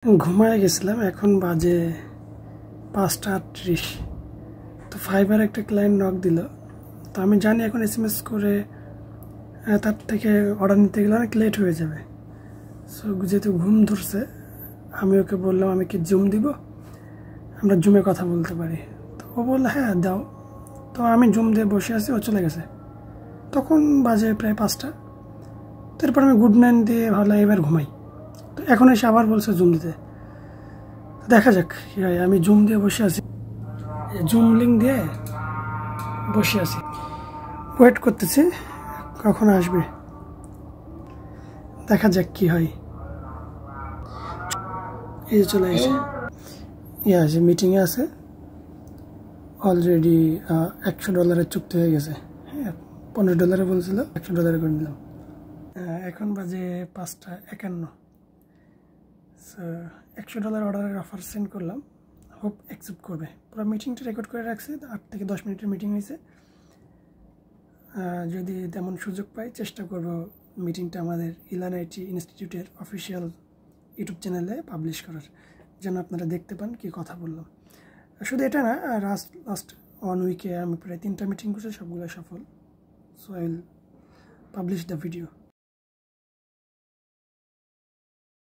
ঘুমায় গেছিলাম, এখন বাজে 5:38। তো ফাইবার একটা ক্লায়েন্ট নক দিল। তো আমি জানি এখন SMS করে তার থেকে অর্ডার নিতে গেলে অনেক লেট হয়ে যাবে। সো যেহেতু ঘুম ধরছে, আমি ওকে বললাম আমি কি জুম দিব, আমরা জুমে কথা বলতে পারি। তো ও বললো হ্যাঁ দাও। তো আমি জুম দিয়ে বসে আছি, ও চলে গেছে। তখন বাজে প্রায় 5টা। তারপর আমি গুড নাইট দিয়ে ভাবলাম এবার ঘুমাই। তো এখন এসে আবার বলছে জুম দিতে। দেখা যাক কি হয়। আমি জুম দিয়ে বসে আছি, জুম লিঙ্ক দিয়ে বসে আছি, ওয়েট করতেছি কখন আসবে, দেখা যাক কি হয়। এই চলে এসে আছে, মিটিংয়ে আছে অলরেডি। $100 চুক্তি হয়ে গেছে। হ্যাঁ, $15 বলছিল, $100 করে নিলাম। এখন বাজে 5:51। সো $100 অর্ডারের অফার সেন্ড করলাম, হোপ অ্যাকসেপ্ট করবে। পুরো মিটিংটা রেকর্ড করে রাখছি, 8 থেকে 10 মিনিটের মিটিং হয়েছে। যদি তেমন সুযোগ পাই চেষ্টা করব মিটিংটা আমাদের ইলান আইটি ইনস্টিটিউটের অফিসিয়াল ইউটিউব চ্যানেলে পাবলিশ করার, যেন আপনারা দেখতে পান কি কথা বললাম। শুধু এটা না, লাস্ট 1 উইকে আমি প্রায় 3টা মিটিং করছি, সবগুলো সফল। So I will publish the video.